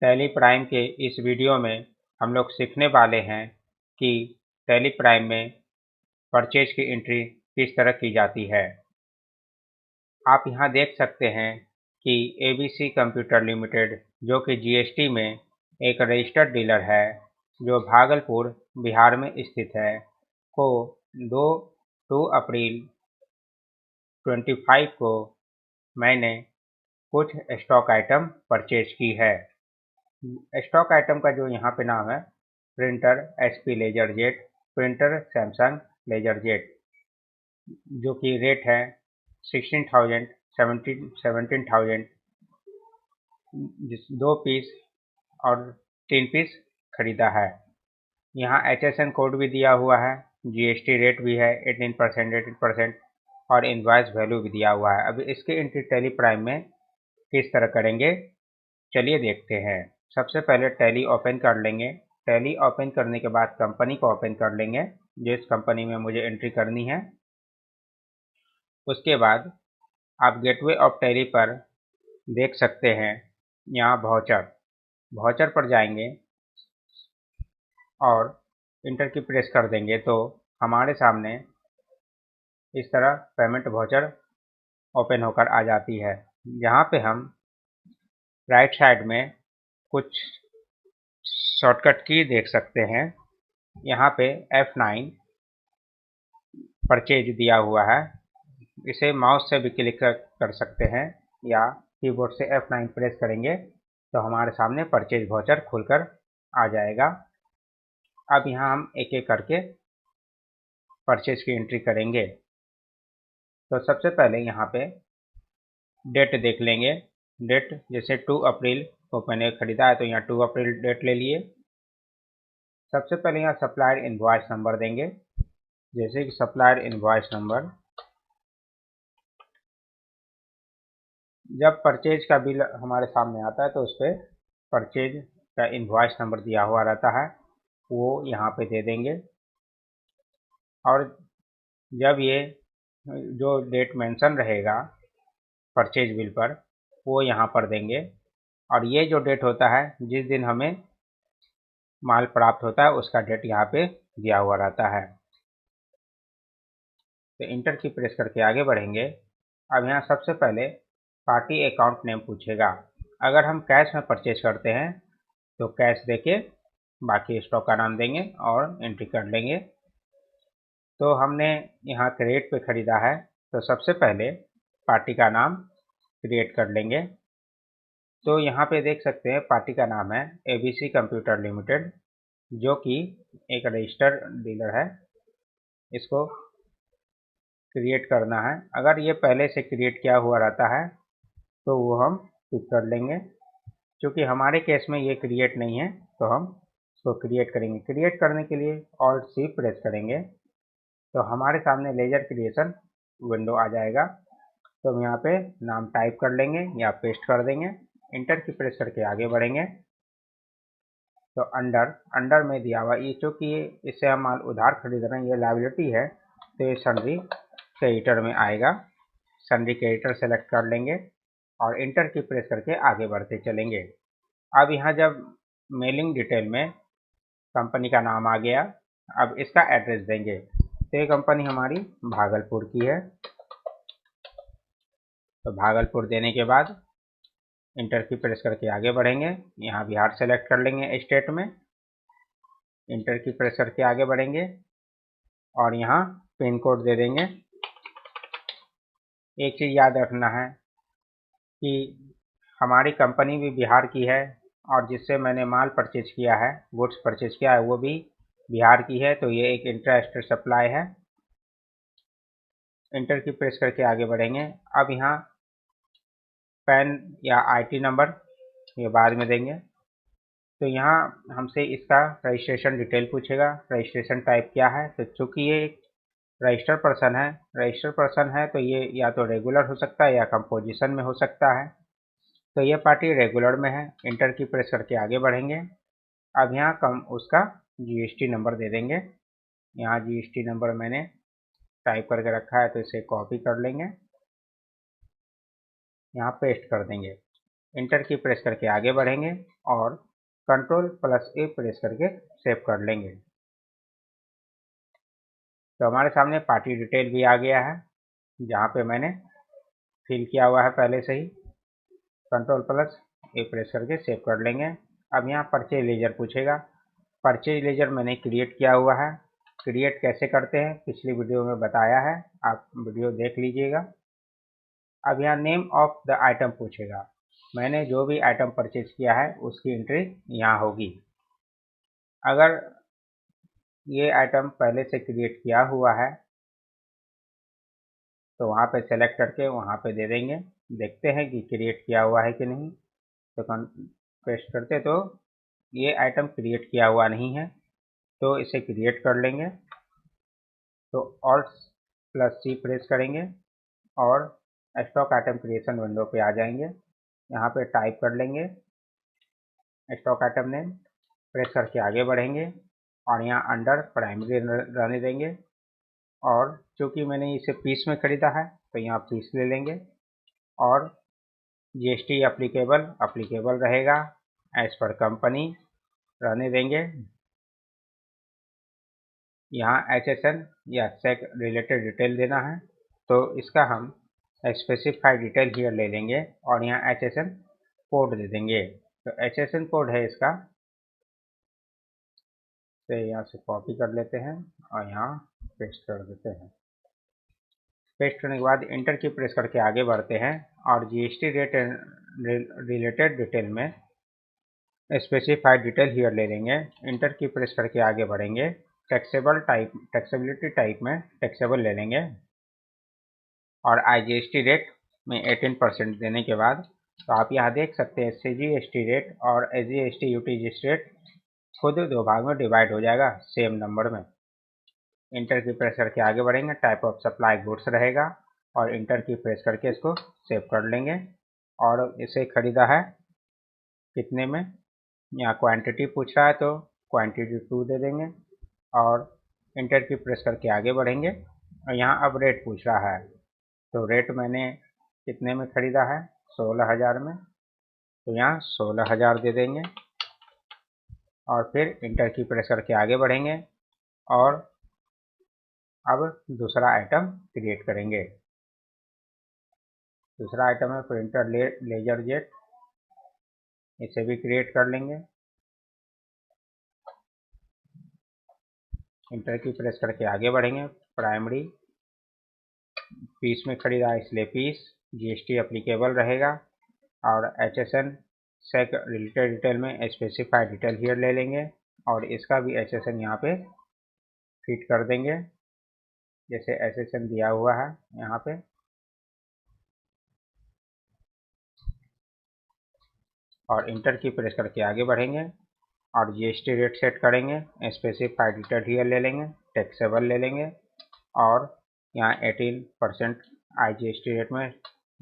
Tally prime के इस video में हम लोग सीखने वाले हैं कि टैली प्राइम में परचेज की एंट्री किस तरह की जाती है। आप यहाँ देख सकते हैं कि एबीसी कंप्यूटर लिमिटेड जो कि जीएसटी में एक रजिस्टर्ड डीलर है जो भागलपुर बिहार में स्थित है को 2 अप्रैल 25 को मैंने कुछ स्टॉक आइटम परचेज की है। स्टॉक आइटम का जो यहाँ पे नाम है printer HP LaserJet, printer Samsung LaserJet, जो कि रेट है 16,000 17,000, 2 पीस और 3 पीस खरीदा है। यहाँ HSN कोड भी दिया हुआ है, जीएसटी रेट भी है 18% और इनवॉइस वैल्यू भी दिया हुआ है। अभी इसकी एंट्री टैली प्राइम में किस तरह करेंगे, चलिए देखते हैं। सबसे पहले टैली ओपन कर लेंगे। टैली ओपन करने के बाद कंपनी को ओपन कर लेंगे जिस कंपनी में मुझे एंट्री करनी है। उसके बाद आप गेटवे ऑफ टैली पर देख सकते हैं, यहाँ वाउचर पर जाएंगे और इंटर की प्रेस कर देंगे तो हमारे सामने इस तरह पेमेंट वाउचर ओपन होकर आ जाती है। यहाँ पे हम राइट साइड में कुछ शॉर्टकट की देख सकते हैं। यहाँ पे F9 परचेज दिया हुआ है, इसे माउस से भी क्लिक कर सकते हैं या कीबोर्ड से F9 प्रेस करेंगे तो हमारे सामने परचेज वाउचर खुलकर आ जाएगा। अब यहाँ हम एक एक करके परचेज की एंट्री करेंगे। तो सबसे पहले यहाँ पे डेट देख लेंगे। डेट जैसे 2 अप्रैल को मैंने खरीदा है तो यहाँ 2 अप्रैल डेट ले लिए। सबसे पहले यहाँ सप्लायर इनवॉइस नंबर देंगे, जैसे कि सप्लायर इनवॉइस नंबर। जब परचेज का बिल हमारे सामने आता है तो उस पर परचेज का इनवॉइस नंबर दिया हुआ रहता है, वो यहाँ पे दे देंगे। और जब ये जो डेट मेंशन रहेगा परचेज बिल पर वो यहाँ पर देंगे। और ये जो डेट होता है जिस दिन हमें माल प्राप्त होता है उसका डेट यहाँ पे दिया हुआ रहता है। तो इंटर की प्रेस करके आगे बढ़ेंगे। अब यहाँ सबसे पहले पार्टी अकाउंट नेम पूछेगा। अगर हम कैश में परचेज करते हैं तो कैश देके बाकी स्टॉक का नाम देंगे और एंट्री कर लेंगे। तो हमने यहाँ क्रेडिट पे खरीदा है तो सबसे पहले पार्टी का नाम क्रिएट कर लेंगे। तो यहाँ पे देख सकते हैं पार्टी का नाम है एबीसी कंप्यूटर लिमिटेड जो कि एक रजिस्टर्ड डीलर है, इसको क्रिएट करना है। अगर ये पहले से क्रिएट किया हुआ रहता है तो वो हम पिक कर लेंगे। क्योंकि हमारे केस में ये क्रिएट नहीं है तो हम इसको क्रिएट करेंगे। क्रिएट करने के लिए Alt C प्रेस करेंगे तो हमारे सामने लेजर क्रिएशन विंडो आ जाएगा। तो हम यहाँ पे नाम टाइप कर लेंगे या पेस्ट कर देंगे। इंटर की प्रेस करके आगे बढ़ेंगे तो अंडर में दिया हुआ ये, चूँकि इससे हम माल उधार खरीद रहे हैं, ये लायबिलिटी है तो ये सन्ड्री क्रेडिटर में आएगा। सन्ड्री क्रेडिटर सेलेक्ट कर लेंगे और इंटर की प्रेस करके आगे बढ़ते चलेंगे। अब यहाँ जब मेलिंग डिटेल में कंपनी का नाम आ गया, अब इसका एड्रेस देंगे। तो ये कंपनी हमारी भागलपुर की है, तो भागलपुर देने के बाद इंटर की प्रेस करके आगे बढ़ेंगे। यहाँ बिहार सेलेक्ट कर लेंगे स्टेट में, इंटर की प्रेस करके आगे बढ़ेंगे और यहाँ पिन कोड दे देंगे। एक चीज़ याद रखना है कि हमारी कंपनी भी बिहार की है और जिससे मैंने माल परचेज किया है, गुड्स परचेज किया है, वो भी बिहार की है, तो ये एक इंट्रा स्टेट सप्लाई है। इंटर की प्रेस करके आगे बढ़ेंगे। अब यहाँ पैन या आईटी नंबर ये बाद में देंगे। तो यहाँ हमसे इसका रजिस्ट्रेशन डिटेल पूछेगा, रजिस्ट्रेशन टाइप क्या है। तो चूँकि ये एक रजिस्टर पर्सन है तो ये या तो रेगुलर हो सकता है या कंपोजिशन में हो सकता है। तो ये पार्टी रेगुलर में है। इंटर की प्रेस करके आगे बढ़ेंगे। अब यहाँ उसका जीएसटी नंबर दे देंगे। यहाँ जीएसटी नंबर मैंने टाइप करके रखा है तो इसे कॉपी कर लेंगे, यहाँ पेस्ट कर देंगे। इंटर की प्रेस करके आगे बढ़ेंगे और कंट्रोल प्लस ए प्रेस करके सेव कर लेंगे। तो हमारे सामने पार्टी डिटेल भी आ गया है, जहाँ पे मैंने फिल किया हुआ है पहले से ही। कंट्रोल प्लस ए प्रेस करके सेव कर लेंगे। अब यहाँ परचेज लेजर पूछेगा। परचेज लेजर मैंने क्रिएट किया हुआ है। क्रिएट कैसे करते हैं पिछली वीडियो में बताया है, आप वीडियो देख लीजिएगा। अब यहाँ नेम ऑफ द आइटम पूछेगा। मैंने जो भी आइटम परचेज किया है उसकी एंट्री यहाँ होगी। अगर ये आइटम पहले से क्रिएट किया हुआ है तो वहाँ पे सेलेक्ट करके वहाँ पे दे देंगे। देखते हैं कि क्रिएट किया हुआ है कि नहीं। तो पेस्ट करते तो ये आइटम क्रिएट किया हुआ नहीं है, तो इसे क्रिएट कर लेंगे। तो ऑल्ट प्लस सी प्रेस करेंगे और स्टॉक आइटम क्रिएशन विंडो पे आ जाएंगे। यहाँ पे टाइप कर लेंगे स्टॉक आइटम नेम, प्रेस करके आगे बढ़ेंगे और यहाँ अंडर प्राइमरी रहने देंगे। और चूँकि मैंने इसे पीस में खरीदा है तो यहाँ पीस ले लेंगे और जीएसटी अप्लीकेबल रहेगा, एज पर कंपनी रहने देंगे। यहाँ एचएसएन या सेक रिलेटेड डिटेल देना है, तो इसका हम स्पेसिफाइड डिटेल हियर ले लेंगे और यहाँ एचएसएन कोड दे देंगे। तो एचएसएन कोड है इसका, तो यहाँ से कॉपी कर लेते हैं और यहाँ पेस्ट कर देते हैं। पेस्ट करने के बाद इंटर की प्रेस करके आगे बढ़ते हैं और जीएसटी रेट रिलेटेड डिटेल में स्पेसिफाइड डिटेल हियर ले लेंगे। इंटर की प्रेस करके आगे बढ़ेंगे। टैक्सेबिलिटी टाइप में टैक्सेबल ले लेंगे और आईजीएसटी रेट में 18% देने के बाद तो आप यहाँ देख सकते हैं सीजीएसटी रेट और एसजीएसटी यूटीजीएसटी रेट खुद दो भाग में डिवाइड हो जाएगा सेम नंबर में। इंटर की प्रेस करके आगे बढ़ेंगे। टाइप ऑफ सप्लाई गुड्स रहेगा और इंटर की प्रेस करके इसको सेव कर लेंगे। और इसे खरीदा है कितने में, यहाँ क्वांटिटी पूछ रहा है तो क्वांटिटी 2 दे देंगे और इंटर की प्रेस करके आगे बढ़ेंगे। और यहाँ अब रेट पूछ रहा है तो रेट मैंने कितने में खरीदा है, 16,000 में, तो यहाँ 16,000 दे देंगे और फिर इंटर की प्रेस करके आगे बढ़ेंगे और अब दूसरा आइटम क्रिएट करेंगे। दूसरा आइटम है प्रिंटर लेजर जेट, इसे भी क्रिएट कर लेंगे। इंटर की प्रेस करके आगे बढ़ेंगे। प्राइमरी पीस में खरीदा है इसलिए पीस, जीएसटी अप्लीकेबल रहेगा और एचएसएन सेक रिलेटेड डिटेल में स्पेसिफाइड डिटेल हियर ले लेंगे और इसका भी एचएसएन यहाँ पे फिट कर देंगे जैसे एचएसएन दिया हुआ है यहाँ पे। और इंटर की प्रेस करके आगे बढ़ेंगे और जीएसटी रेट सेट करेंगे। स्पेसिफाइड डिटेल हियर ले लेंगे, टैक्सेबल ले लेंगे और यहाँ 18% आईजीएसटी रेट में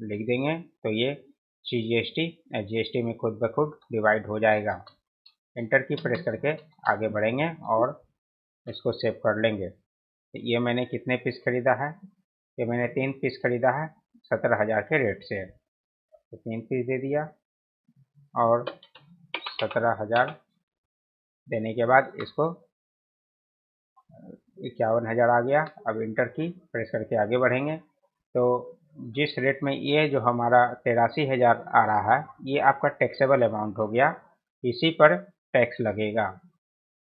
लिख देंगे, तो ये सीजीएसटी एसजीएसटी में खुद ब खुद डिवाइड हो जाएगा। इंटर की प्रेस करके आगे बढ़ेंगे और इसको सेव कर लेंगे। ये मैंने कितने पीस खरीदा है, ये मैंने 3 पीस खरीदा है 17,000 के रेट से, तो 3 पीस दे दिया और 17,000 देने के बाद इसको 51,000 आ गया। अब इंटर की प्रेस करके आगे बढ़ेंगे तो जिस रेट में ये जो हमारा 83,000 आ रहा है ये आपका टैक्सेबल अमाउंट हो गया, इसी पर टैक्स लगेगा।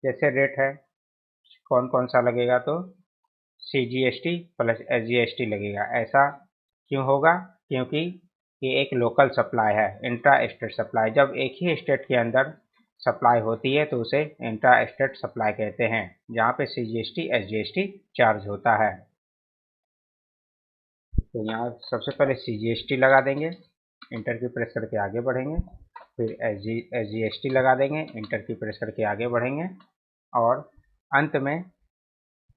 जैसे रेट है कौन कौन सा लगेगा, तो सीजीएसटी प्लस एसजीएसटी लगेगा। ऐसा क्यों होगा, क्योंकि ये एक लोकल सप्लाई है, इंट्रा स्टेट सप्लाई। जब एक ही स्टेट के अंदर सप्लाई होती है तो उसे इंट्रा स्टेट सप्लाई कहते हैं, जहाँ पे सीजीएसटी एसजीएसटी चार्ज होता है। तो यहाँ सबसे पहले सीजीएसटी लगा देंगे, इंटर की प्रेस करके आगे बढ़ेंगे, फिर एसजीएसटी लगा देंगे, इंटर की प्रेस करके आगे बढ़ेंगे और अंत में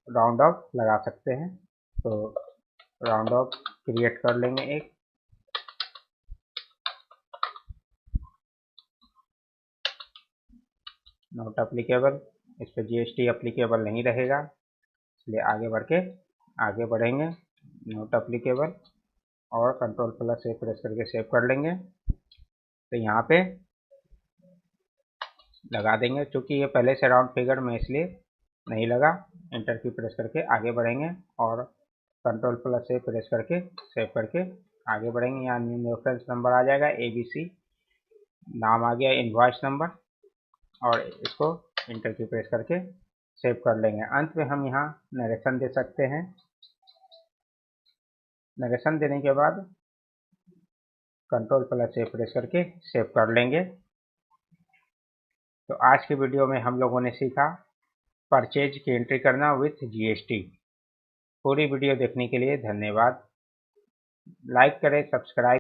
राउंड ऑफ लगा सकते हैं। तो राउंड ऑफ क्रिएट कर लेंगे एक, नॉट अप्लीकेबल, इस पर जीएसटी अप्लीकेबल नहीं रहेगा इसलिए आगे बढ़ के आगे बढ़ेंगे, नॉट अप्लीकेबल और कंट्रोल प्लस से प्रेस करके सेव कर लेंगे। तो यहाँ पे लगा देंगे। चूँकि ये पहले से राउंड फिगर में इसलिए नहीं लगा। एंटर की प्रेस करके आगे बढ़ेंगे और कंट्रोल प्लस से प्रेस करके सेव करके आगे बढ़ेंगे। यहाँ रेफरेंस नंबर आ जाएगा ABC, नाम आ गया इनवॉइस नंबर, और इसको एंटर की प्रेस करके सेव कर लेंगे। अंत में हम यहाँ नरेशन दे सकते हैं। नरेशन देने के बाद कंट्रोल प्लस से प्रेस करके सेव कर लेंगे। तो आज की वीडियो में हम लोगों ने सीखा परचेज की एंट्री करना विथ GST। पूरी वीडियो देखने के लिए धन्यवाद। लाइक करें, सब्सक्राइब